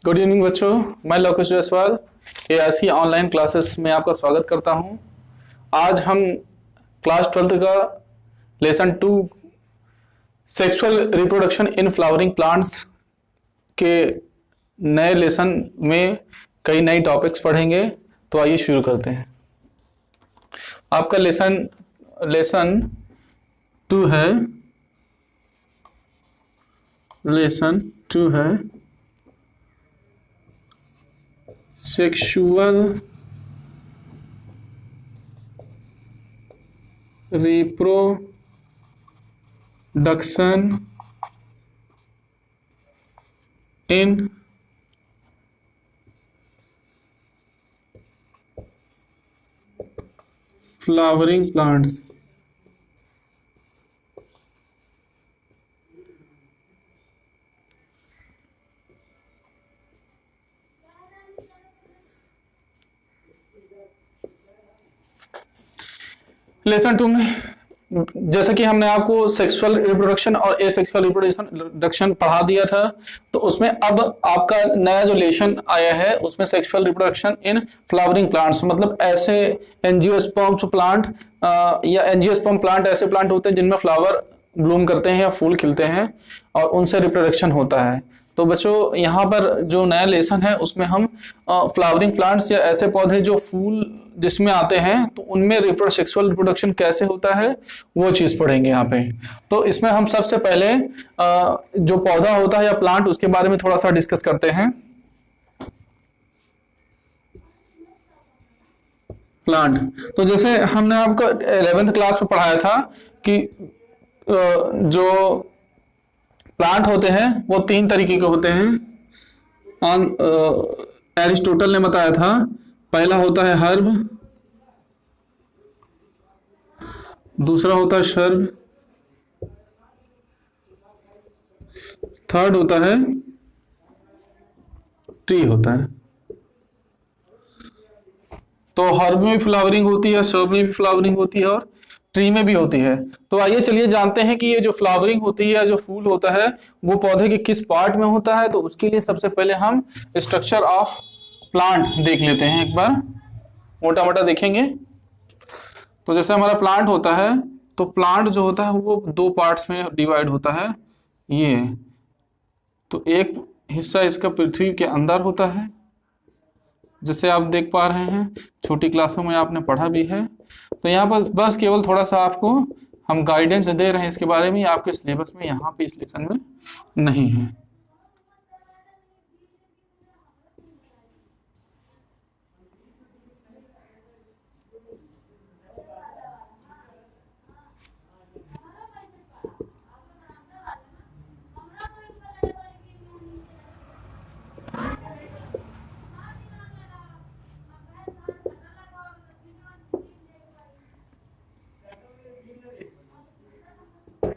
Good evening बच्चों, मैं Lokesh Jaiswal ARC online classes में आपका स्वागत करता हूं। आज हम क्लास 12th का lesson 2 sexual reproduction in flowering plants के नए लेसन में कई नई टॉपिक्स पढ़ेंगे। तो आइए शुरू करते हैं। आपका लेसन 2 है, लेसन 2 है sexual reproduction in flowering plants. Lesson 2 में जैसा कि हमने आपको सेक्सुअल रिप्रोडक्शन और एसेक्सुअल रिप्रोडक्शन पढ़ा दिया था, तो उसमें अब आपका नया जो लेसन आया है उसमें sexual reproduction in flowering plants, मतलब ऐसे एंजियोस्पर्म प्लांट या एंजियोस्पर्म प्लांट ऐसे प्लांट होते हैं जिनमें फ्लावर ब्लूम करते हैं या फूल खिलते हैं और उनसे रिप्रोडक्शन होता है। तो बच्चों, यहाँ पर जो नया लेसन है उसमें हम फ्लावरिंग प्लांट्स या ऐसे पौधे जो फूल जिसमें आते हैं तो उनमें सेक्सुअल रिप्रोडक्शन कैसे होता है वो चीज पढ़ेंगे यहाँ पे। तो इसमें हम सबसे पहले जो पौधा होता है या प्लांट उसके बारे में थोड़ा सा डिस्कस करते हैं। प्लांट, तो जैसे हमने आपको 11th क्लास में पढ़ाया था कि जो प्लांट होते हैं वो 3 तरीके के होते हैं। एरिस्टोटल ने बताया था, पहला होता है हर्ब, दूसरा होता है शर्ब, थर्ड होता है ट्री होता है। तो हर्ब में भी फ्लावरिंग होती है, शर्ब में भी फ्लावरिंग होती है और ट्री में भी होती है। तो आइए चलिए जानते हैं कि ये जो फ्लावरिंग होती है या जो फूल होता है वो पौधे के किस पार्ट में होता है। तो उसके लिए सबसे पहले हम स्ट्रक्चर ऑफ प्लांट देख लेते हैं, एक बार मोटा मोटा देखेंगे। तो जैसे हमारा प्लांट होता है तो प्लांट जो होता है वो 2 पार्ट्स में डिवाइड होता है। ये तो एक हिस्सा इसका पृथ्वी के अंदर होता है, जैसे आप देख पा रहे हैं, छोटी क्लासों में आपने पढ़ा भी है। तो यहाँ पर बस केवल थोड़ा सा आपको हम गाइडेंस दे रहे हैं इसके बारे में, आपके सिलेबस में यहाँ पे इस लेसन में नहीं है।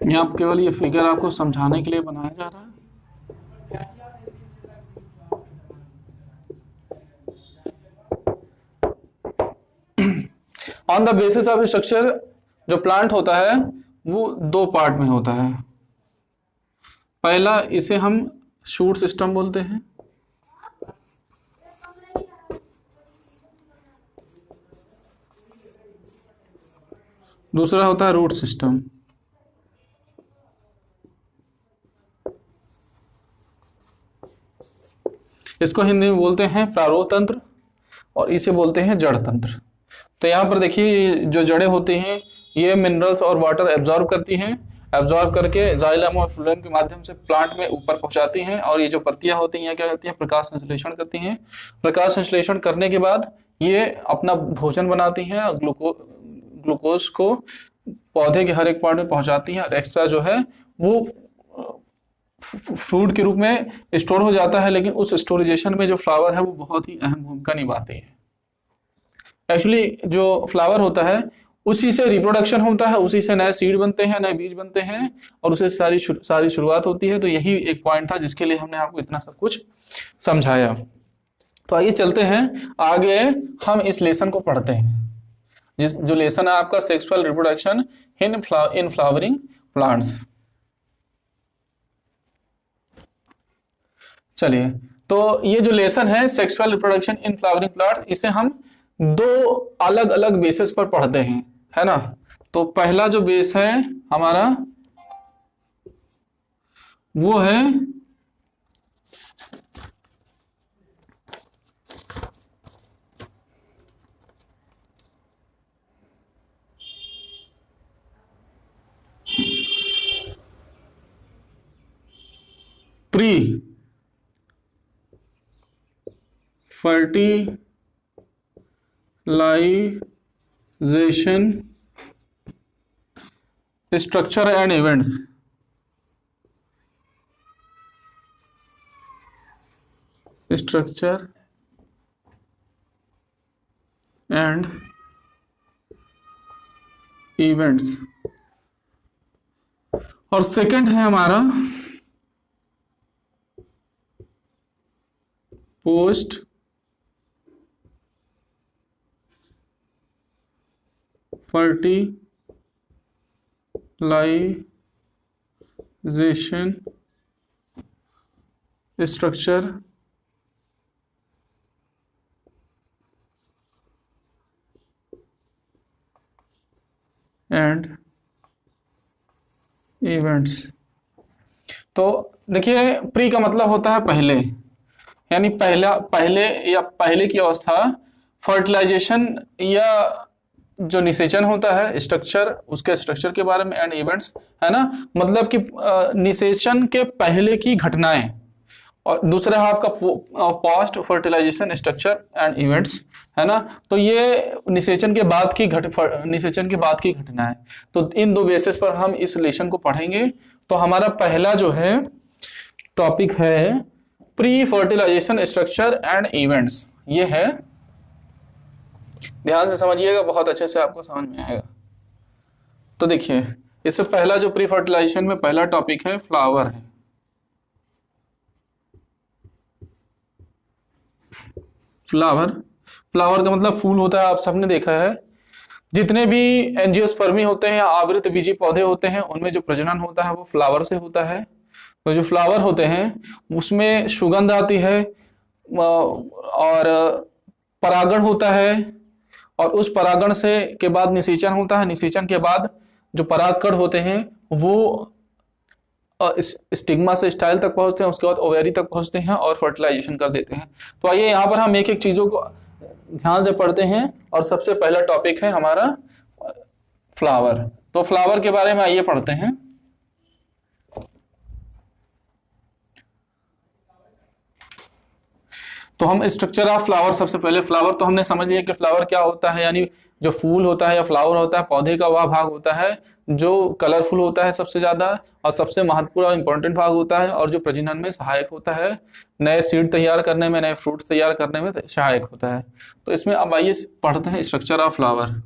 यहाँ पर केवल ये फिगर आपको समझाने के लिए बनाया जा रहा है। On the basis of structure जो प्लांट होता है वो 2 पार्ट में होता है। पहला, इसे हम शूट सिस्टम बोलते हैं। दूसरा होता है रूट सिस्टम। इसको हिंदी में बोलते हैं प्रारोह तंत्र और इसे बोलते हैं जड़ तंत्र। तो यहाँ पर देखिए, जो जड़ें होती हैं ये मिनरल्स और वाटर एब्जॉर्ब करती हैं, एब्जॉर्ब करके जाइलम और फ्लोएम के माध्यम से प्लांट में ऊपर पहुंचाती हैं। और ये जो पत्तियां होती हैं क्या करती हैं, प्रकाश संश्लेषण करती हैं। प्रकाश संश्लेषण करने के बाद ये अपना भोजन बनाती हैं और ग्लूकोज को पौधे के हर एक पार्ट में पहुंचाती हैं और एक्स्ट्रा जो है वो फूड के रूप में स्टोर हो जाता है। लेकिन उस स्टोरेजेशन में जो फ्लावर है वो बहुत ही अहम भूमिका निभाती है। एक्चुअली जो फ्लावर होता है उसी से रिप्रोडक्शन होता है, उसी से नए सीड बनते हैं, नए बीज बनते हैं और उसे सारी शुरुआत होती है। तो यही एक पॉइंट था जिसके लिए हमने आपको इतना सब कुछ समझाया। तो आइए चलते हैं आगे, हम इस लेसन को पढ़ते हैं। जो लेसन है आपका sexual reproduction in flowering plants. चलिए, तो ये जो लेसन है sexual reproduction in flowering plants, इसे हम दो अलग अलग बेसिस पर पढ़ते हैं, है ना। तो पहला जो बेस है हमारा वो है pre fertilisation structure and events. Structure and events. और सेकंड है हमारा post fertilisation structure and events. तो देखिए प्री का मतलब होता है पहले, यानी पहले की अवस्था। फर्टिलाइजेशन या जो निषेचन होता है स्ट्रक्चर, उसके स्ट्रक्चर के बारे में, एंड इवेंट्स, है ना, मतलब कि निषेचन के पहले की घटनाएं। और दूसरा है आपका post fertilisation structure and events, है ना। तो ये निषेचन के बाद की घटना है। तो इन दो बेसिस पर हम इस रिलेशन को पढ़ेंगे। तो हमारा पहला जो है टॉपिक है pre fertilisation structure and events. ये है, ध्यान से समझिएगा, बहुत अच्छे से आपको समझ में आएगा। तो देखिए इससे पहला जो प्री फर्टिलाइजेशन में पहला टॉपिक है फ्लावर है। फ्लावर का मतलब फूल होता है, आप सबने देखा है। जितने भी एंजियोस्पर्मी होते हैं या आवृत बीजी पौधे होते हैं, उनमें जो प्रजनन होता है वो फ्लावर से होता है। तो जो फ्लावर होते हैं उसमें सुगंध आती है और परागण होता है, और उस परागण से के बाद निषेचन होता है। निषेचन के बाद जो परागकण होते हैं वो स्टिग्मा से स्टाइल तक पहुंचते हैं, उसके बाद ओवेरी तक पहुंचते हैं और फर्टिलाइजेशन कर देते हैं। तो आइए यहाँ पर हम एक एक चीजों को ध्यान से पढ़ते हैं। और सबसे पहला टॉपिक है हमारा फ्लावर। तो फ्लावर के बारे में आइए पढ़ते हैं। तो हम स्ट्रक्चर ऑफ फ्लावर, सबसे पहले फ्लावर तो हमने समझ लिया कि फ्लावर क्या होता है, यानी जो फूल होता है या फ्लावर होता है पौधे का वह भाग होता है जो कलरफुल होता है सबसे ज्यादा, और सबसे महत्वपूर्ण और इंपॉर्टेंट भाग होता है, और जो प्रजनन में सहायक होता है, नए सीड तैयार करने में, नए फ्रूट्स तैयार करने में सहायक होता है। तो इसमें अब आइए पढ़ते हैं structure of flower.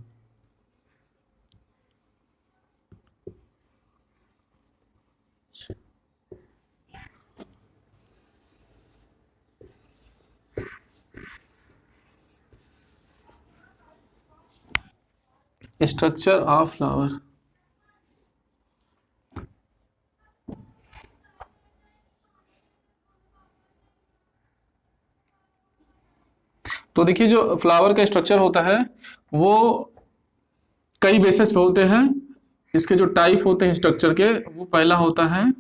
Structure of flower. तो देखिए जो फ्लावर का स्ट्रक्चर होता है वो कई बेसिस पे होते हैं। इसके जो टाइप होते हैं स्ट्रक्चर के, वो पहला होता है,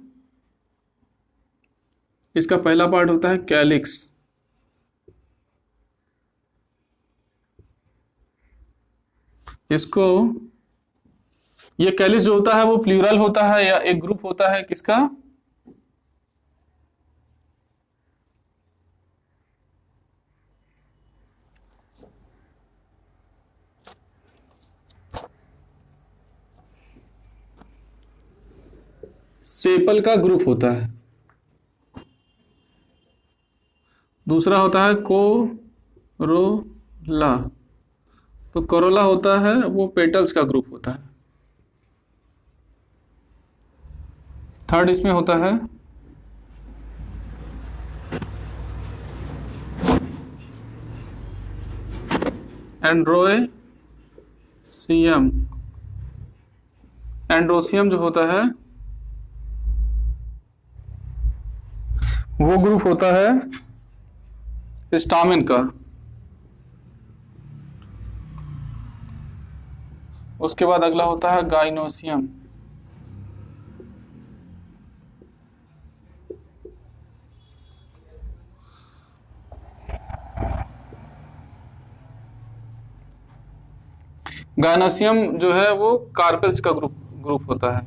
इसका पहला पार्ट होता है कैलिक्स। इसको, ये कैलिक्स जो होता है वो प्लूरल होता है या एक ग्रुप होता है किसका, सेपल का ग्रुप होता है। दूसरा होता है कोरोला। तो कोरोला होता है वो पेटल्स का ग्रुप होता है। थर्ड इसमें होता है एंड्रोसियम। एंड्रोसियम जो होता है वो ग्रुप होता है स्टामिन का। उसके बाद अगला होता है गाइनोसियम। गाइनोसियम जो है वो कार्पेल्स का ग्रुप होता है,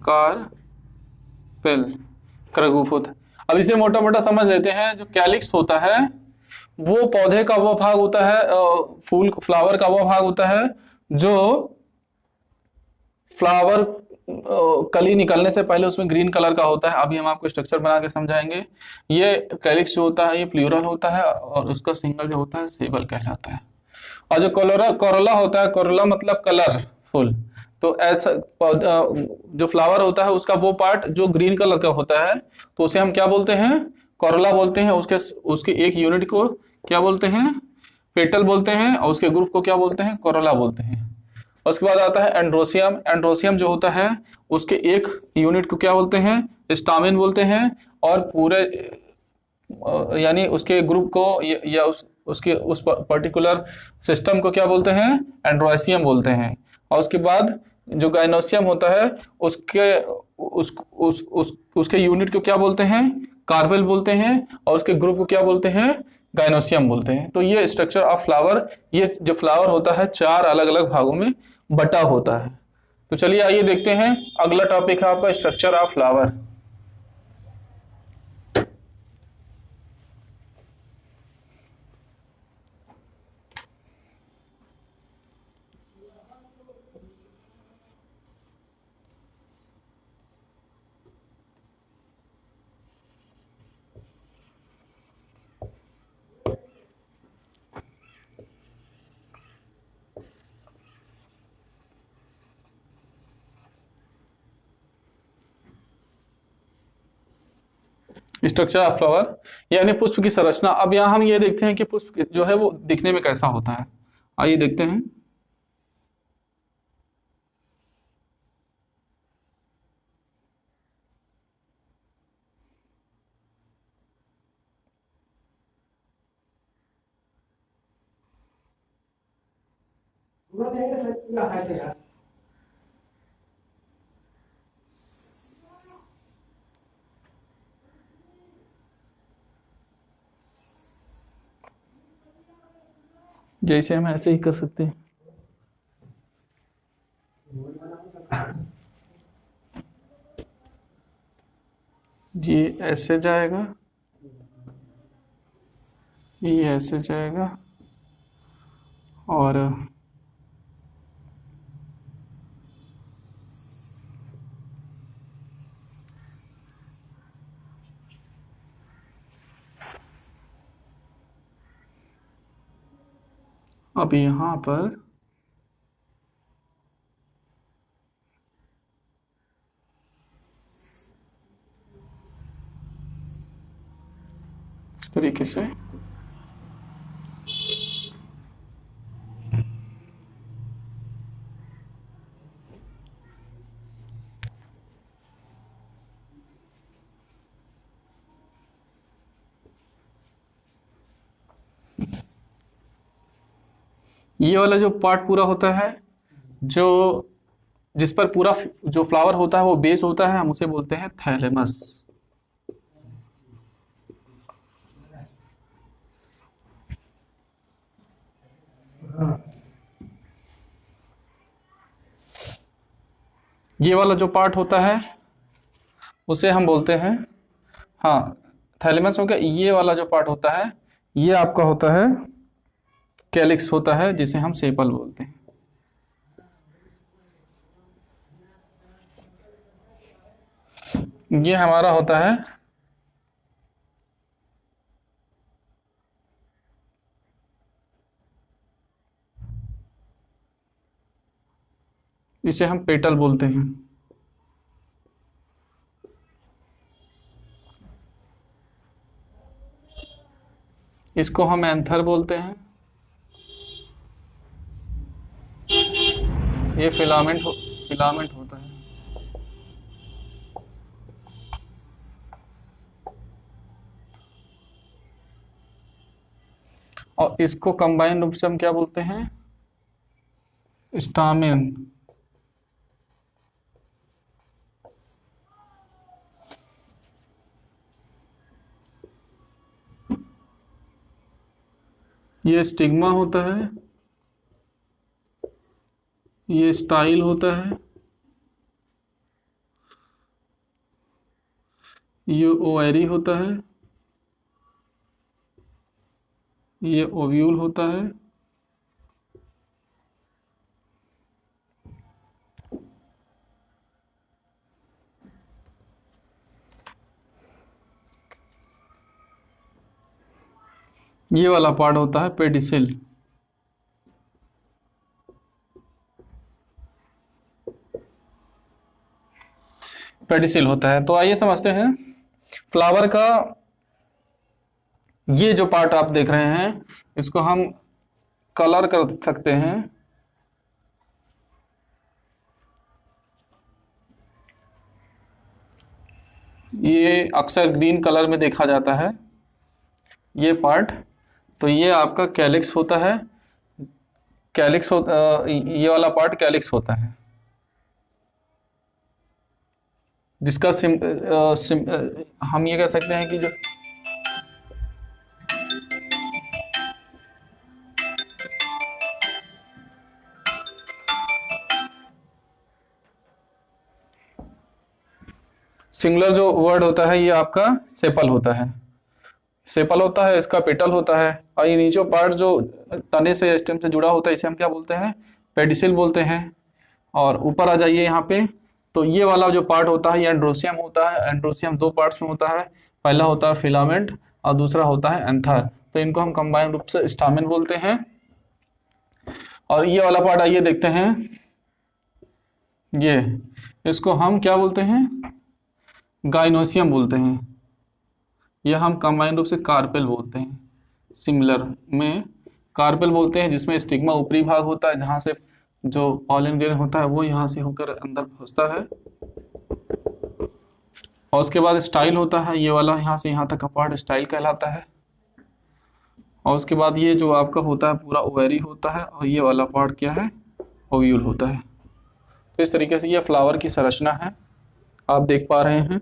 कार्पेल का ग्रुप होता है। अब इसे मोटा मोटा समझ लेते हैं। जो कैलिक्स होता है वो पौधे का वो भाग होता है, फूल फ्लावर का वो भाग होता है जो फ्लावर कली निकलने से पहले उसमें ग्रीन कलर का होता है। अभी हम आपको स्ट्रक्चर बना के समझाएंगे। ये कैलिक्स जो होता है ये प्लूरल होता है और उसका सिंगल जो होता है सेबल कहलाता है। और जो कोरोला होता है, कोरोला मतलब कलरफुल, तो ऐसा जो फ्लावर होता है उसका वो पार्ट जो ग्रीन कलर का होता है तो उसे हम क्या बोलते हैं, कोरोला बोलते हैं। उसके उसके एक यूनिट को क्या बोलते हैं, पेटल बोलते हैं, और उसके ग्रुप को क्या बोलते हैं, कोरोला बोलते हैं। उसके बाद आता है एंड्रोसियम। एंड्रोसियम जो होता है उसके एक यूनिट को क्या बोलते हैं, स्टामिन बोलते हैं। और पूरे यानी उसके ग्रुप को या उसके उस पर्टिकुलर सिस्टम को क्या बोलते हैं, एंड्रोसियम बोलते हैं। और उसके बाद जो गाइनोसियम होता है उसके उसके यूनिट को क्या बोलते हैं, कार्पेल बोलते हैं। और उसके ग्रुप को क्या बोलते हैं, गाइनोसियम बोलते हैं। तो ये स्ट्रक्चर ऑफ फ्लावर, ये जो फ्लावर होता है 4 अलग अलग भागों में बटा होता है। तो चलिए आइए देखते हैं, अगला टॉपिक है आपका structure of flower. Structure of flower यानी पुष्प की संरचना। अब यहाँ हम ये देखते हैं कि पुष्प जो है वो दिखने में कैसा होता है। आइए देखते हैं। जैसे हम ऐसे ही कर सकते हैं। ये ऐसे जाएगा, ये ऐसे जाएगा, और अब यहाँ पर इस तरीके से ये वाला जो पार्ट पूरा होता है, जो जिस पर पूरा जो फ्लावर होता है वो बेस होता है, हम उसे बोलते हैं थैलेमस। ये वाला जो पार्ट होता है उसे हम बोलते हैं, हाँ थैलेमस हो गया। ये वाला जो पार्ट होता है ये आपका होता है कैलिक्स होता है, जिसे हम सेपल बोलते हैं। ये हमारा होता है इसे हम पेटल बोलते हैं। इसको हम एंथर बोलते हैं। ये फिलामेंट होता है। और इसको कंबाइंड रूप से हम क्या बोलते हैं? स्टामेन। ये स्टिग्मा होता है, ये स्टाइल होता है, ये ओवेरी होता है, ये ओव्यूल होता है, ये वाला पार्ट होता है पेडिसिल। पेडिसिल होता है। तो आइए समझते हैं फ्लावर का ये जो पार्ट आप देख रहे हैं, इसको हम कलर कर सकते हैं। ये अक्सर ग्रीन कलर में देखा जाता है ये पार्ट। तो ये आपका कैलिक्स होता है। कैलिक्स ये वाला पार्ट कैलिक्स होता है, जिसका हम ये कह सकते हैं कि जो सिंगुलर जो वर्ड होता है ये आपका सेपल होता है। सेपल होता है, इसका पेटल होता है, और ये नीचे पार्ट जो तने से स्टेम से जुड़ा होता है इसे हम क्या बोलते हैं? पेडिसिल बोलते हैं। और ऊपर आ जाइए यहाँ पे, तो ये वाला जो पार्ट होता है ये एंड्रोसियम होता है। एंड्रोसियम दो पार्ट्स में होता है, पहला होता है फिलामेंट और दूसरा होता है एंथर। तो इनको हम कंबाइंड रूप से स्टामेन बोलते हैं। और ये वाला पार्ट आइए देखते हैं, ये इसको हम क्या बोलते हैं? गाइनोसियम बोलते हैं। यह हम कंबाइंड रूप से कार्पेल बोलते हैं। सिमिलर में कार्पेल बोलते हैं, जिसमें स्टिग्मा ऊपरी भाग होता है, जहां से जो पॉलन ग्रेन होता है वो यहां से होकर अंदर पहुंचता है। और उसके बाद स्टाइल होता है, ये वाला यहाँ से यहाँ तक का पार्ट स्टाइल कहलाता है। और उसके बाद ये जो आपका होता है पूरा ओवेरी होता है, और ये वाला पार्ट क्या है? ओव्यूल होता है। तो इस तरीके से ये फ्लावर की संरचना है, आप देख पा रहे हैं।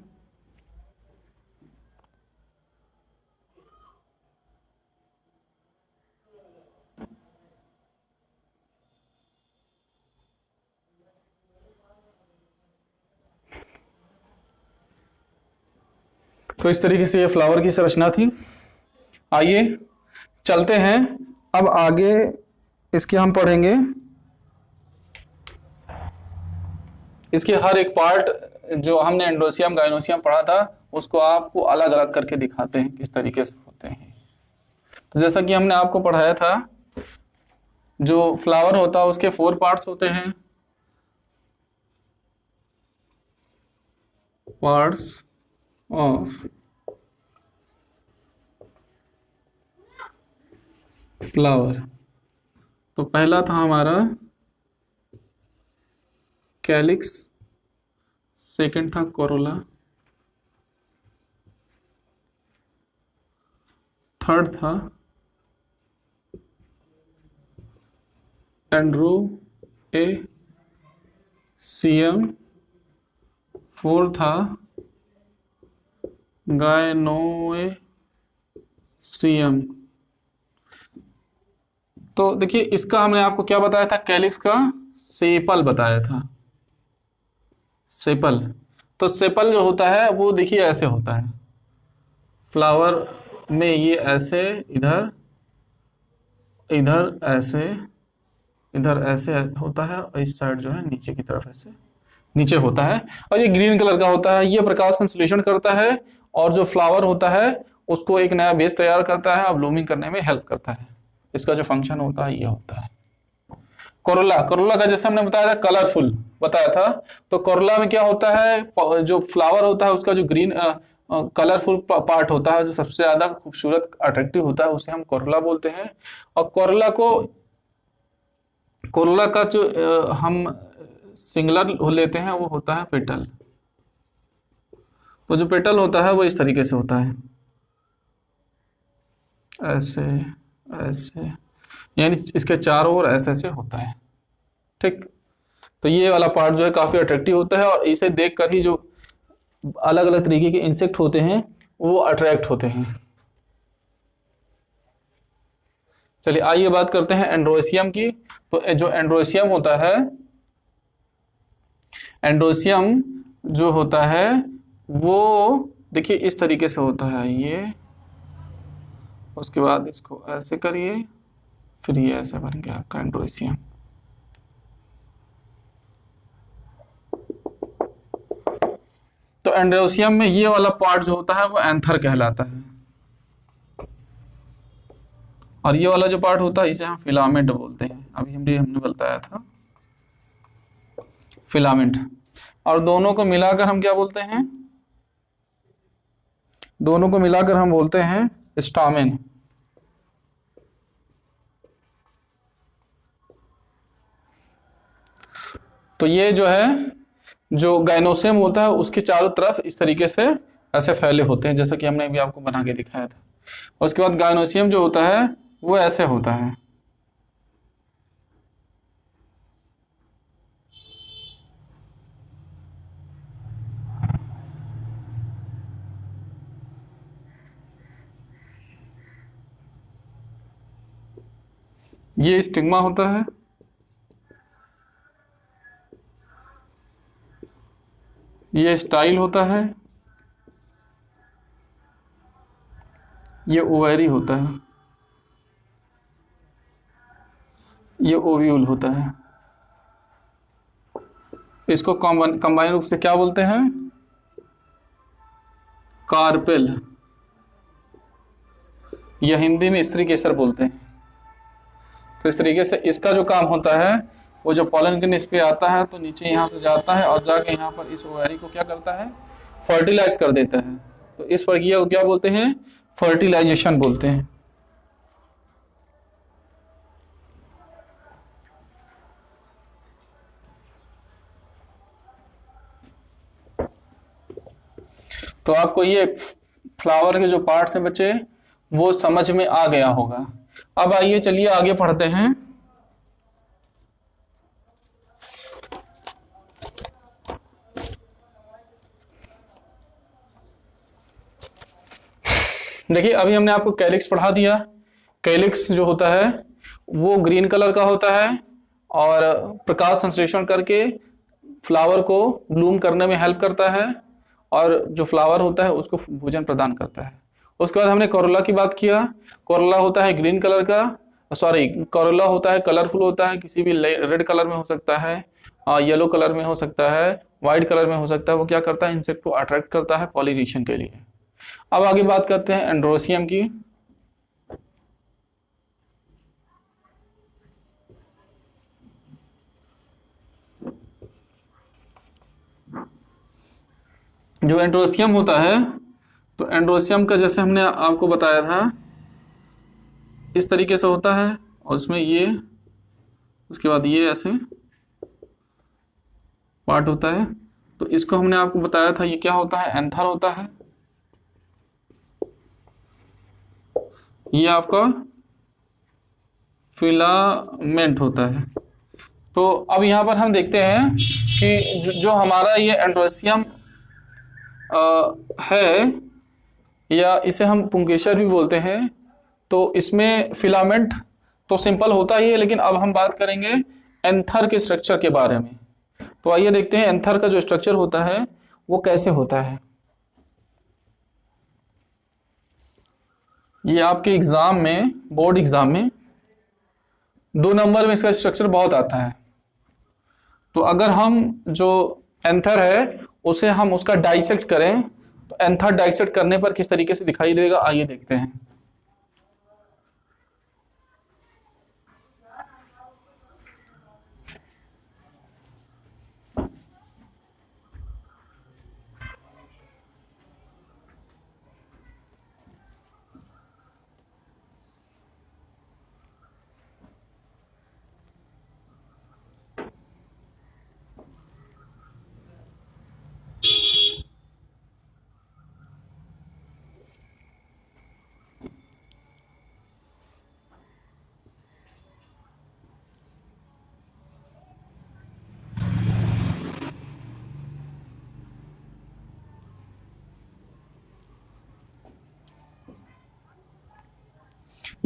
तो इस तरीके से ये फ्लावर की संरचना थी। आइए चलते हैं अब आगे, इसके हम पढ़ेंगे। इसके हर एक पार्ट जो हमने एंडोसियम गाइनोसियम पढ़ा था उसको आपको अलग अलग करके दिखाते हैं किस तरीके से होते हैं। तो जैसा कि हमने आपको पढ़ाया था, जो फ्लावर होता है उसके 4 पार्ट्स होते हैं। Parts of flower. तो पहला था हमारा कैलिक्स, सेकंड था कोरोला, थर्ड था एंड्रोएसियम, फोर्थ था गायनोएसियम। तो देखिए इसका हमने आपको क्या बताया था? कैलिक्स का सेपल बताया था, सेपल। तो सेपल जो होता है वो देखिए ऐसे होता है फ्लावर में, ये ऐसे इधर, इधर ऐसे, इधर ऐसे होता है, और इस साइड जो है नीचे की तरफ ऐसे नीचे होता है, और ये ग्रीन कलर का होता है। ये प्रकाश संश्लेषण करता है और जो फ्लावर होता है उसको एक नया बेस तैयार करता है और ब्लूमिंग करने में हेल्प करता है। इसका जो फंक्शन होता है ये होता है। कोरोला, कोरोला का जैसे हमने बताया था कलरफुल बताया था, तो कोरोला में क्या होता है? जो फ्लावर होता है उसका जो ग्रीन कलरफुल पार्ट होता है, जो सबसे ज्यादा खूबसूरत अट्रैक्टिव होता है, उसे हम कोरोला बोलते हैं। और कोरोला का जो हम सिंगुलर लेते हैं वो होता है पेटल। तो जो पेटल होता है वो इस तरीके से होता है, ऐसे ऐसे, यानी इसके चारों ओर ऐसे ऐसे होता है। ठीक, तो ये वाला पार्ट जो है काफी अट्रैक्टिव होता है, और इसे देखकर ही जो अलग अलग तरीके के इंसेक्ट होते हैं वो अट्रैक्ट होते हैं। चलिए आइए बात करते हैं एंड्रोसियम की। तो जो एंड्रोसियम होता है, एंड्रोसियम जो होता है वो देखिए इस तरीके से होता है ये, उसके बाद इसको ऐसे करिए, फिर ये ऐसे बन गया आपका एंड्रोसियम। तो एंड्रोसियम में ये वाला पार्ट जो होता है वो एंथर कहलाता है, और ये वाला जो पार्ट होता है इसे हम फिलामेंट बोलते हैं। अभी हमने बताया था फिलामेंट। और दोनों को मिलाकर हम क्या बोलते हैं? दोनों को मिलाकर हम बोलते हैं स्टामेन। तो ये जो है, जो गाइनोसियम होता है उसके चारों तरफ इस तरीके से ऐसे फैले होते हैं, जैसा कि हमने अभी आपको बना के दिखाया था। उसके बाद गाइनोसियम जो होता है वो ऐसे होता है। ये स्टिग्मा होता है, ये स्टाइल होता है, ये ओवेरी होता है, ये ओव्यूल होता है। इसको कंबाइन रूप से क्या बोलते हैं? कार्पेल, या हिंदी में स्त्री केसर बोलते हैं। तो इस तरीके से इसका जो काम होता है, वो जो पॉलन के इस पे आता है तो नीचे यहाँ से जाता है और जाके यहाँ पर इस ओवरी को क्या करता है? फर्टिलाइज कर देता है। तो इस प्रक्रिया को क्या बोलते हैं? फर्टिलाइजेशन बोलते हैं। तो आपको ये फ्लावर के जो पार्ट्स हैं बच्चे वो समझ में आ गया होगा। अब आइए चलिए आगे पढ़ते हैं। देखिए अभी हमने आपको कैलिक्स पढ़ा दिया। कैलिक्स जो होता है वो ग्रीन कलर का होता है और प्रकाश संश्लेषण करके फ्लावर को ब्लूम करने में हेल्प करता है, और जो फ्लावर होता है उसको भोजन प्रदान करता है। उसके बाद हमने कोरोला की बात किया। कोरोला होता है ग्रीन कलर का, सॉरी कोरोला होता है कलरफुल होता है, किसी भी रेड कलर में हो सकता है, येलो कलर में हो सकता है, व्हाइट कलर में हो सकता है। वो क्या करता है? इंसेक्ट को अट्रैक्ट करता है पॉलिनेशन के लिए। अब आगे बात करते हैं एंड्रोसियम की। जो एंड्रोसियम होता है, तो एंड्रोसियम का जैसे हमने आपको बताया था इस तरीके से होता है, और उसमें ये, उसके बाद ये ऐसे पार्ट होता है। तो इसको हमने आपको बताया था ये क्या होता है? एंथर होता है। ये आपका फिलामेंट होता है। तो अब यहाँ पर हम देखते हैं कि जो हमारा ये एंड्रोसियम है, या इसे हम पुंकेसर भी बोलते हैं, तो इसमें फिलामेंट तो सिंपल होता ही है, लेकिन अब हम बात करेंगे एंथर के स्ट्रक्चर के बारे में। तो आइए देखते हैं एंथर का जो स्ट्रक्चर होता है वो कैसे होता है। ये आपके एग्जाम में, बोर्ड एग्जाम में 2 नंबर में इसका स्ट्रक्चर बहुत आता है। तो अगर हम जो एंथर है उसे हम उसका डाइसेक्ट करें तो एंथर डाइसेक्ट करने पर किस तरीके से दिखाई देगा, आइए देखते हैं।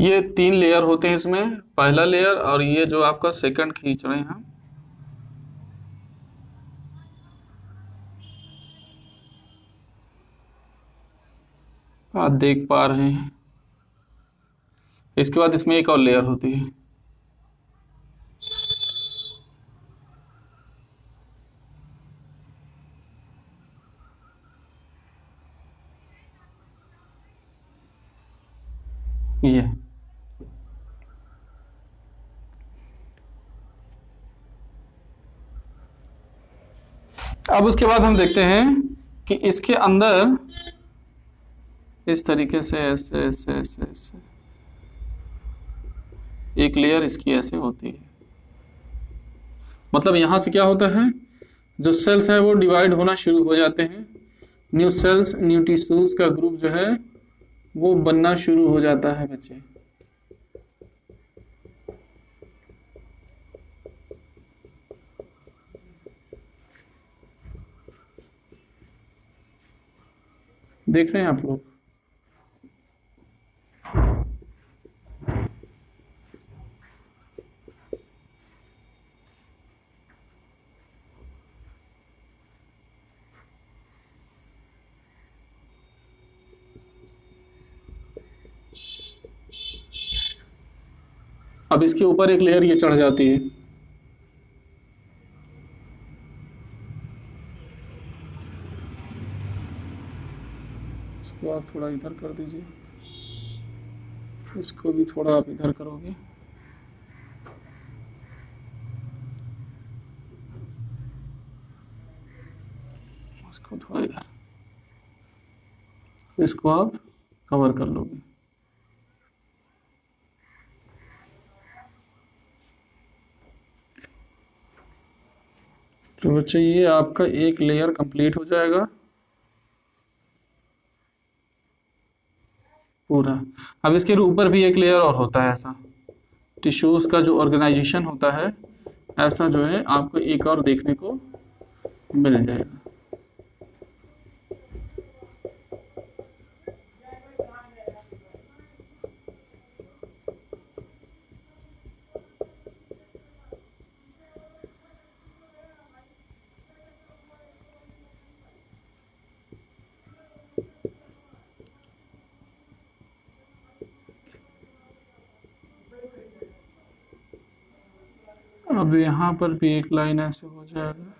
ये 3 लेयर होते हैं इसमें, पहला लेयर और ये जो आपका सेकंड खींच रहे हैं हम। आप देख पा रहे हैं। इसके बाद इसमें एक और लेयर होती है। ये अब उसके बाद हम देखते हैं कि इसके अंदर इस तरीके से ऐसे ऐसे ऐसे ऐसे एक लेयर इसकी ऐसे होती है। मतलब यहां से क्या होता है, जो सेल्स है वो डिवाइड होना शुरू हो जाते हैं। न्यू सेल्स, न्यू टिश्यूज का ग्रुप जो है वो बनना शुरू हो जाता है बच्चे। देख रहे हैं आप लोग? अब इसके ऊपर एक लेयर ये चढ़ जाती है। इसको आप थोड़ा इधर कर दीजिए, इसको भी थोड़ा आप इधर करोगे। इसको थोड़ा इधर, इसको आप कवर कर लोगे। तो बच्चे ये आपका एक लेयर कंप्लीट हो जाएगा पूरा। अब इसके ऊपर भी एक लेयर और होता है ऐसा, टिश्यूज का जो ऑर्गेनाइजेशन होता है, ऐसा जो है आपको एक और देखने को मिल जाएगा। अब यहाँ पर भी एक लाइन ऐसे हो जाएगा।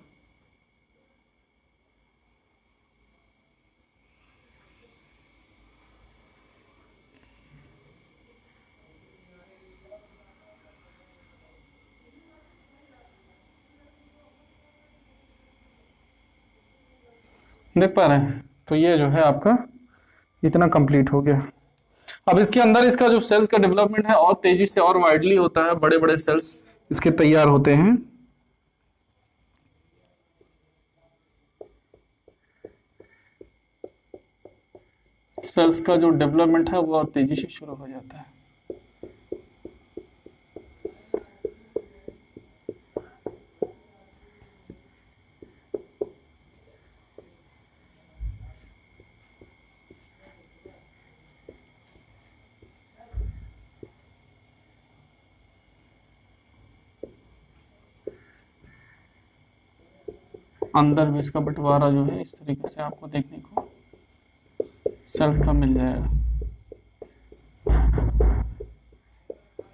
देख पा रहे हैं? तो ये जो है आपका इतना कंप्लीट हो गया। अब इसके अंदर इसका जो सेल्स का डेवलपमेंट है और तेजी से और वाइडली होता है, बड़े बड़े सेल्स इसके तैयार होते हैं। सेल्स का जो डेवलपमेंट है वो और तेजी से शुरू हो जाता है। अंदर भी इसका बंटवारा जो है इस तरीके से आपको देखने को सेल्स का मिल जाएगा।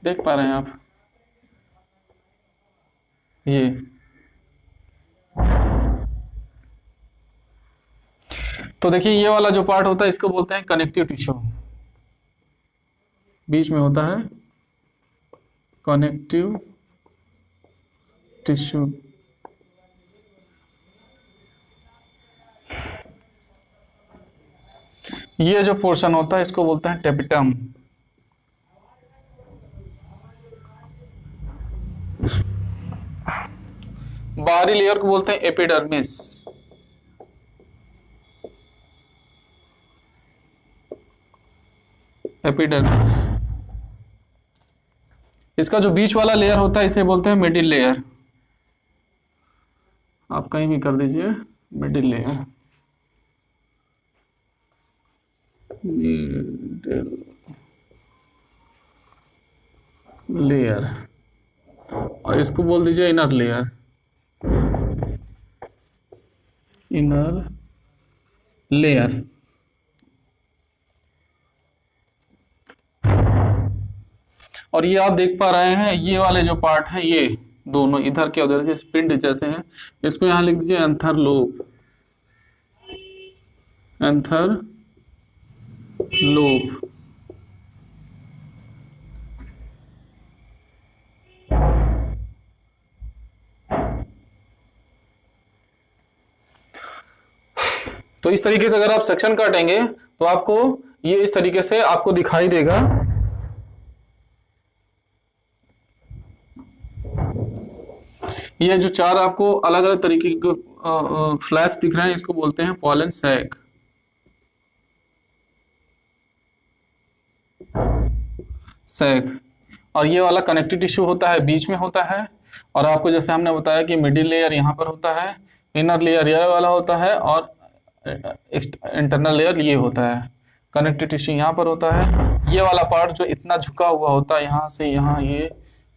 देख पा रहे हैं आप? ये तो देखिए, ये वाला जो पार्ट होता है इसको बोलते हैं कनेक्टिव टिश्यू। बीच में होता है कनेक्टिव टिश्यू। ये जो पोर्शन होता है इसको बोलते हैं टेपिटम। बाहरी लेयर को बोलते हैं एपिडर्मिस। एपिडर्मिस। इसका जो बीच वाला लेयर होता है इसे बोलते हैं मिडिल लेयर। आप कहीं भी कर दीजिए, मिडिल लेयर। मिडिल लेयर, और इसको बोल दीजिए इनर लेयर, इनर लेयर। और ये आप देख पा रहे हैं, ये वाले जो पार्ट है, ये दोनों इधर के उधर के पिंड जैसे हैं, इसको यहां लिख दीजिए एंथर लोब, एंथर लोब। तो इस तरीके से अगर आप सेक्शन काटेंगे तो आपको ये इस तरीके से आपको दिखाई देगा। ये जो चार आपको अलग अलग तरीके के फ्लैप्स दिख रहे हैं, इसको बोलते हैं पॉलन सैक। सैक। और ये वाला कनेक्टिव टिश्यू होता है, बीच में होता है। और आपको जैसे हमने बताया कि मिडिल लेयर यहाँ पर होता है, इनर लेयर ये वाला होता है, और इंटरनल लेयर ये होता है। कनेक्टिव टिश्यू यहाँ पर होता है। ये वाला पार्ट जो इतना झुका हुआ होता है, यहाँ से यहाँ,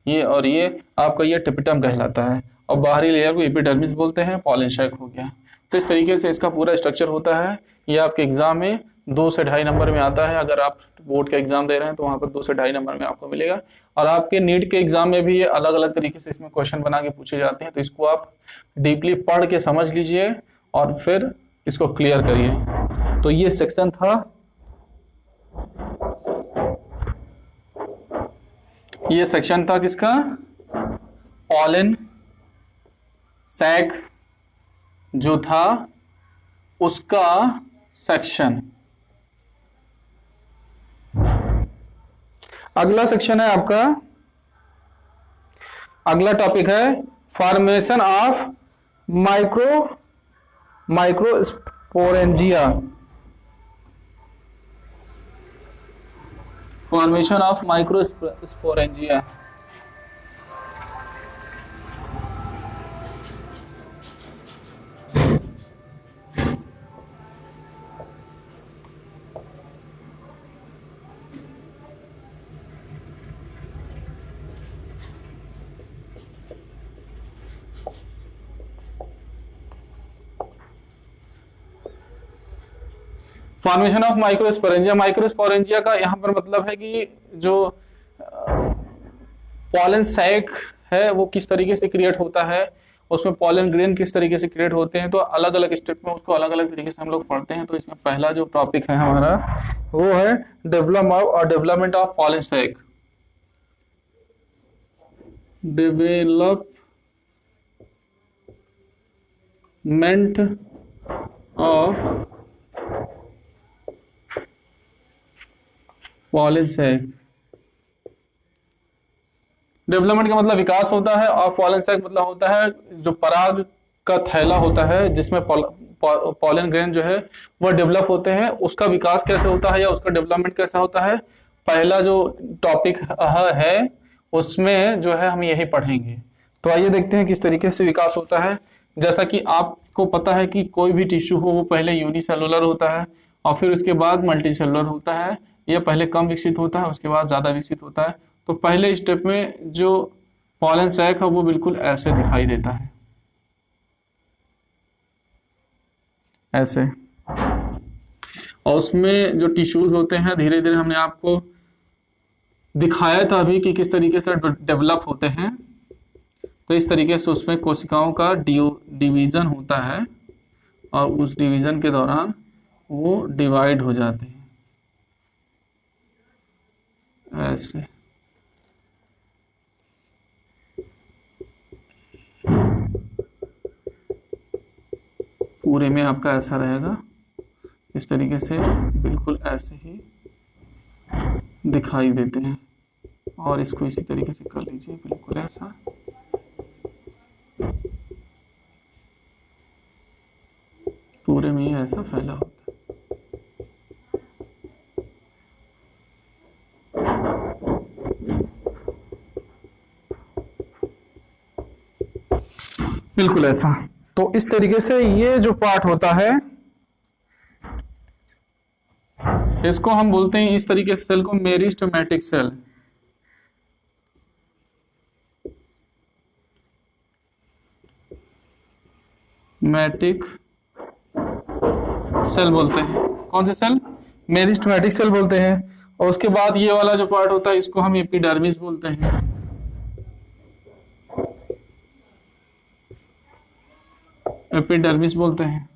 ये और ये आपका ये टिपिटम कहलाता है। और बाहरी लेयर को एपिडर्मिस बोलते हैं। पॉलन सैक हो गया। तो इस तरीके से इसका पूरा स्ट्रक्चर होता है। ये आपके एग्जाम में 2 से 2.5 नंबर में आता है। अगर आप बोर्ड का एग्जाम दे रहे हैं तो वहाँ पर 2 से 2.5 नंबर में आपको मिलेगा। और आपके नीट के एग्जाम में भी ये अलग अलग तरीके से इसमें क्वेश्चन बना के पूछे जाते हैं। तो इसको आप डीपली पढ़ के समझ लीजिए और फिर इसको क्लियर करिए। तो ये सेक्शन था, ये सेक्शन था किसका? पॉलन सैक जो था उसका सेक्शन। अगला सेक्शन है आपका, अगला टॉपिक है formation of microsporangia. Formation of microsporangia. Formation of microsporangia. Microsporangia का यहाँ पर मतलब है कि जो पॉलन सैक है वो किस तरीके से क्रिएट होता है, उसमें पॉलन ग्रेन किस तरीके से क्रिएट होते हैं। तो अलग अलग स्टेप में उसको अलग अलग तरीके से हम लोग पढ़ते हैं। तो इसमें पहला जो टॉपिक है हमारा वो है development of pollen sac. Development of pollen sac. Development का मतलब विकास होता है, और पॉलन सैक मतलब होता है जो पराग का थैला होता है जिसमें पॉलन ग्रेन जो है वो डेवलप होते हैं। उसका विकास कैसे होता है या उसका डेवलपमेंट कैसा होता है, पहला जो टॉपिक है उसमें जो है हम यही पढ़ेंगे। तो आइए देखते हैं किस तरीके से विकास होता है। जैसा कि आपको पता है कि कोई भी टिश्यू हो वो पहले यूनिसेलुलर होता है और फिर उसके बाद मल्टीसेलुलर होता है। यह पहले कम विकसित होता है, उसके बाद ज्यादा विकसित होता है। तो पहले स्टेप में जो पॉलन सैक है वो बिल्कुल ऐसे दिखाई देता है, ऐसे। और उसमें जो टिश्यूज होते हैं धीरे धीरे हमने आपको दिखाया था अभी कि किस तरीके से डेवलप होते हैं। तो इस तरीके से उसमें कोशिकाओं का डिवीजन होता है और उस डिवीजन के दौरान वो डिवाइड हो जाते हैं ऐसे। पूरे में आपका ऐसा रहेगा, इस तरीके से बिल्कुल ऐसे ही दिखाई देते हैं। और इसको इसी तरीके से कर लीजिए, बिल्कुल ऐसा। पूरे में ही ऐसा फैला होता है। बिल्कुल ऐसा। तो इस तरीके से ये जो पार्ट होता है इसको हम बोलते हैं, इस तरीके से सेल को मेरिस्टेमेटिक सेल। मैटिक सेल बोलते हैं। कौन से सेल? मेरिस्टेमेटिक सेल बोलते हैं। और उसके बाद ये वाला जो पार्ट होता है इसको हम एपिडर्मिस बोलते हैं। एपिडर्मिस बोलते हैं।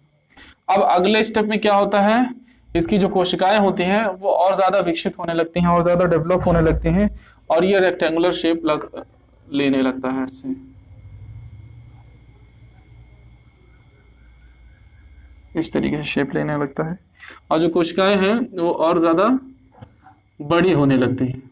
अब अगले स्टेप में क्या होता है, इसकी जो कोशिकाएं होती हैं वो और ज्यादा विकसित होने लगती हैं और ज्यादा डेवलप होने लगती हैं और ये रेक्टेंगुलर शेप लेने लगता है इससे। इस तरीके से शेप लेने लगता है और जो कोशिकाएं हैं वो और ज्यादा बड़ी होने लगती हैं।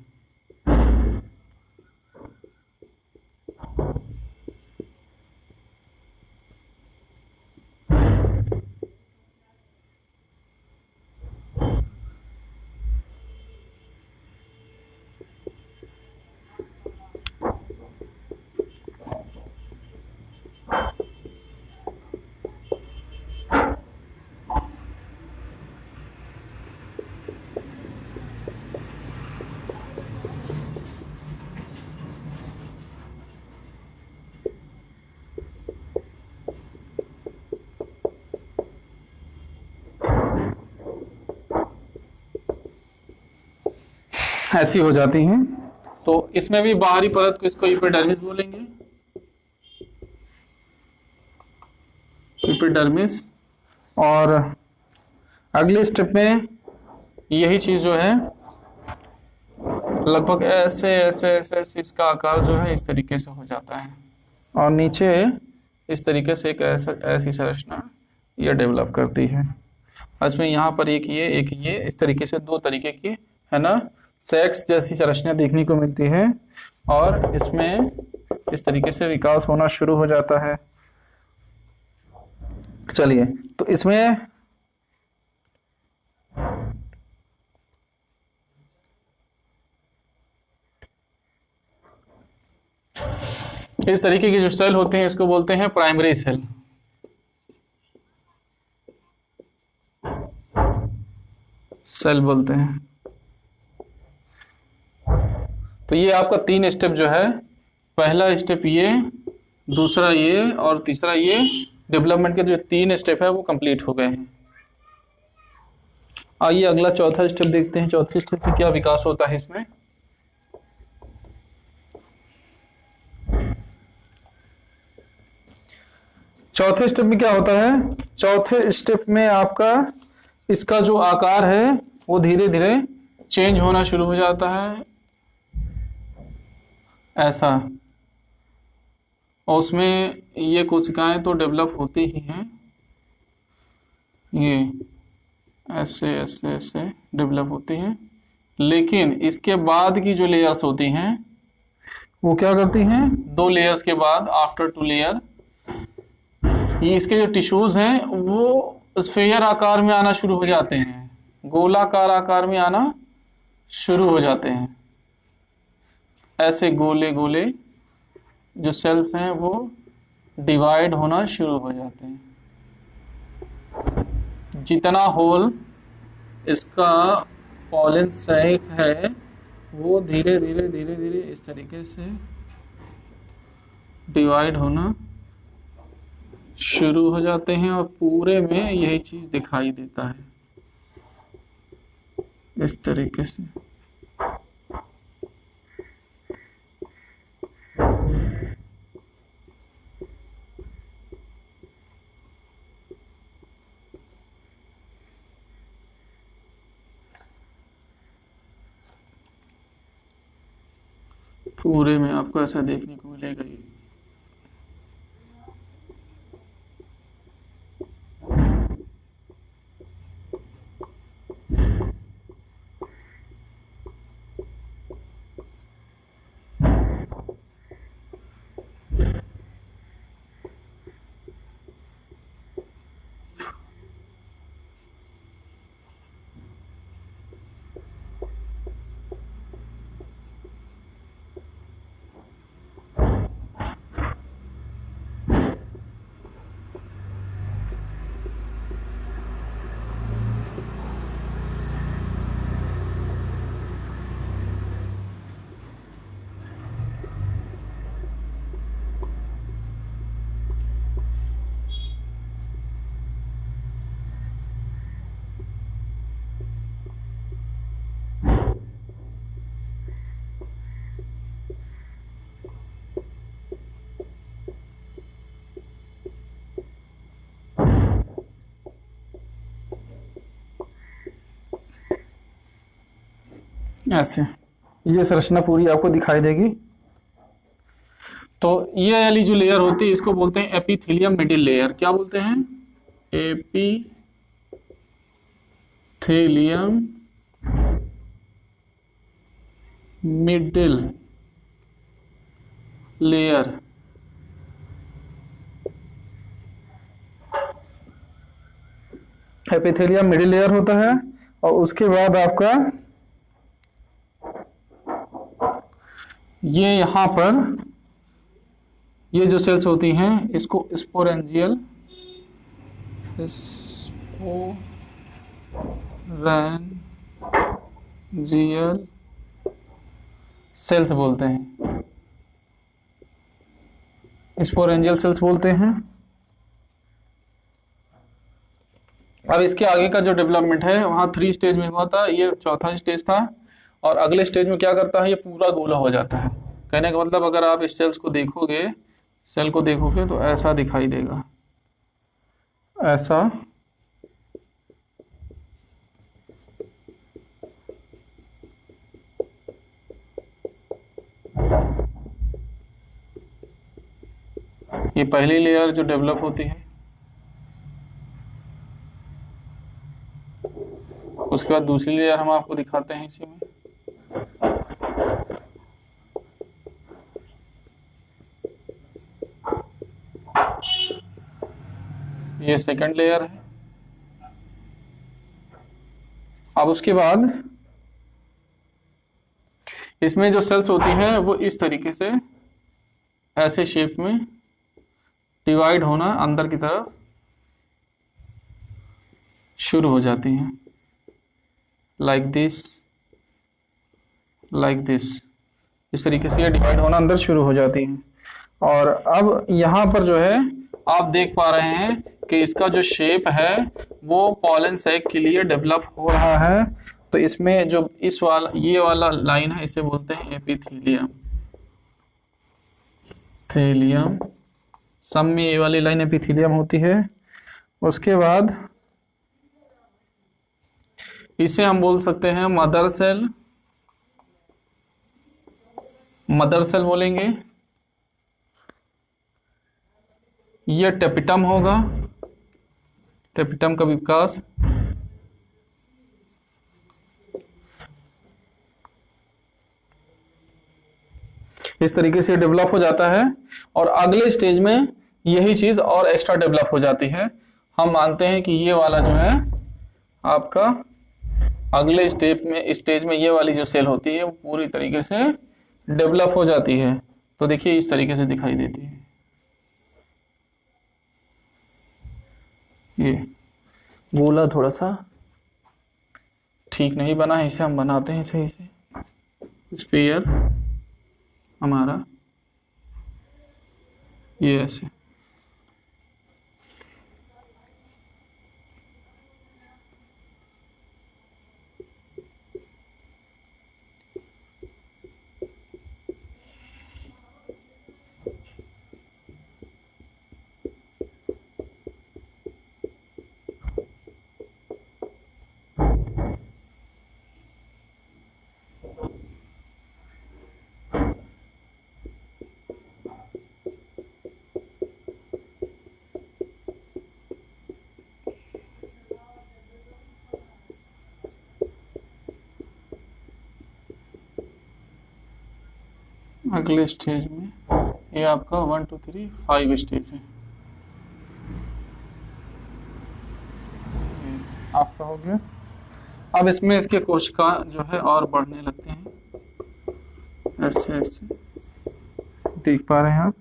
ऐसी हो जाती हैं। तो इसमें भी बाहरी परत को इसको एपिडर्मिस बोलेंगे। एपिडर्मिस। और अगले स्टेप में यही चीज जो है लगभग ऐसे ऐसे ऐसे ऐसे इसका आकार जो है इस तरीके से हो जाता है और नीचे इस तरीके से एक ऐसी संरचना ये डेवलप करती है। इसमें यहाँ पर एक ये इस तरीके से दो तरीके की है ना सेक्स जैसी संरचना देखने को मिलती है और इसमें इस तरीके से विकास होना शुरू हो जाता है। चलिए, तो इसमें इस तरीके के जो सेल होते हैं इसको बोलते हैं प्राइमरी सेल। सेल बोलते हैं। तो ये आपका 3 स्टेप जो है, पहला स्टेप ये, दूसरा ये और तीसरा ये, डेवलपमेंट के जो 3 स्टेप है वो कंप्लीट हो गए हैं। आइए अगला चौथा स्टेप देखते हैं। चौथे स्टेप में क्या विकास होता है इसमें। चौथे स्टेप में क्या होता है, चौथे स्टेप में आपका इसका जो आकार है वो धीरे धीरे चेंज होना शुरू हो जाता है ऐसा। और उसमें ये कोशिकाएं तो डेवलप होती ही हैं, ये ऐसे ऐसे ऐसे डेवलप होती हैं, लेकिन इसके बाद की जो लेयर्स होती हैं वो क्या करती हैं, 2 लेयर्स के बाद आफ्टर 2 लेयर ये इसके जो टिश्यूज हैं वो स्फीयर आकार में आना शुरू हो जाते हैं, गोलाकार आकार में आना शुरू हो जाते हैं। ऐसे गोले गोले जो सेल्स हैं वो डिवाइड होना शुरू हो जाते हैं। जितना होल इसका पॉलन सैक है वो धीरे धीरे धीरे धीरे इस तरीके से डिवाइड होना शुरू हो जाते हैं और पूरे में यही चीज दिखाई देता है इस तरीके से। पूरे में आपको ऐसा देखने को मिलेगा। ऐसे ये संरचना पूरी आपको दिखाई देगी। तो ये वाली जो लेयर होती है इसको बोलते हैं एपिथेलियम मिडिल लेयर। क्या बोलते हैं? Epithelium middle layer. Epithelium middle layer होता है और उसके बाद आपका ये यहाँ पर ये जो सेल्स होती हैं इसको स्पोरेंजियल सेल्स बोलते हैं, स्पोरेंजियल सेल्स बोलते हैं। अब इसके आगे का जो डेवलपमेंट है वहाँ 3 स्टेज में हुआ था, ये चौथा स्टेज था। और अगले स्टेज में क्या करता है, ये पूरा गोला हो जाता है। कहने का मतलब अगर आप इस सेल को देखोगे तो ऐसा दिखाई देगा, ऐसा। ये पहली लेयर जो डेवलप होती है, उसके बाद दूसरी लेयर हम आपको दिखाते हैं इसी में। ये सेकंड लेयर है। अब उसके बाद इसमें जो सेल्स होती हैं वो इस तरीके से ऐसे शेप में डिवाइड होना अंदर की तरफ शुरू हो जाती हैं, लाइक दिस। इस तरीके से ये डिवाइड होना अंदर शुरू हो जाती हैं। और अब यहाँ पर जो है आप देख पा रहे हैं कि इसका जो शेप है वो पॉलन सैक के लिए डेवलप हो रहा है। तो इसमें जो ये वाला लाइन है इसे बोलते हैं एपिथेलियम। सब में ये वाली लाइन एपिथेलियम होती है। उसके बाद इसे हम बोल सकते हैं मदर सेल बोलेंगे। ये टेपिटम होगा, टेपिटम का विकास। इस तरीके से डेवलप हो जाता है और अगले स्टेज में यही चीज और एक्स्ट्रा डेवलप हो जाती है। हम मानते हैं कि ये वाला जो है आपका अगले स्टेज में ये वाली जो सेल होती है वो पूरी तरीके से डेवलप हो जाती है। तो देखिए इस तरीके से दिखाई देती है। ये गोला थोड़ा सा ठीक नहीं बना है, इसे हम बनाते हैं सही से। स्फीयर हमारा ये ऐसे। अगले स्टेज में ये आपका 1 2 3 5 स्टेज है। आपका हो गया। अब इसमें इसके कोशिका जो है और बढ़ने लगते हैं, ऐसे ऐसे देख पा रहे हैं आप।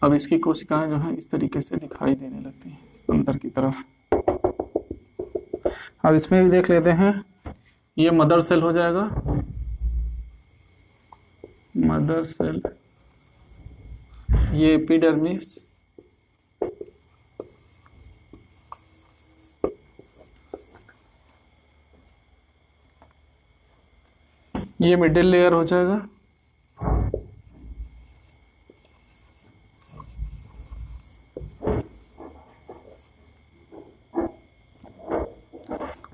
अब इसकी कोशिकाएं जो है इस तरीके से दिखाई देने लगती हैं अंदर की तरफ। अब इसमें भी देख लेते हैं, ये मदर सेल हो जाएगा। मदर सेल, ये एपिडर्मिस, ये मिडिल लेयर हो जाएगा।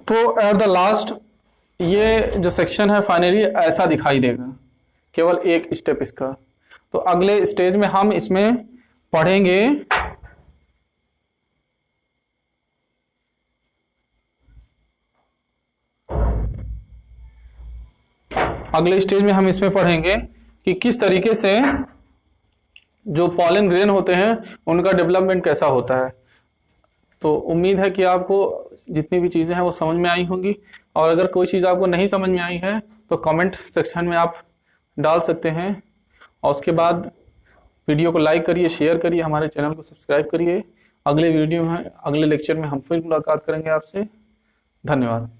तो एट द लास्ट ये जो सेक्शन है फाइनली ऐसा दिखाई देगा, केवल एक स्टेप इसका। तो अगले स्टेज में हम इसमें पढ़ेंगे कि किस तरीके से जो पॉलन ग्रेन होते हैं उनका डेवलपमेंट कैसा होता है। तो उम्मीद है कि आपको जितनी भी चीज़ें हैं वो समझ में आई होंगी, और अगर कोई चीज़ आपको नहीं समझ में आई है तो कमेंट सेक्शन में आप डाल सकते हैं। और उसके बाद वीडियो को लाइक करिए, शेयर करिए, हमारे चैनल को सब्सक्राइब करिए। अगले वीडियो में, अगले लेक्चर में हम फिर मुलाकात करेंगे आपसे। धन्यवाद।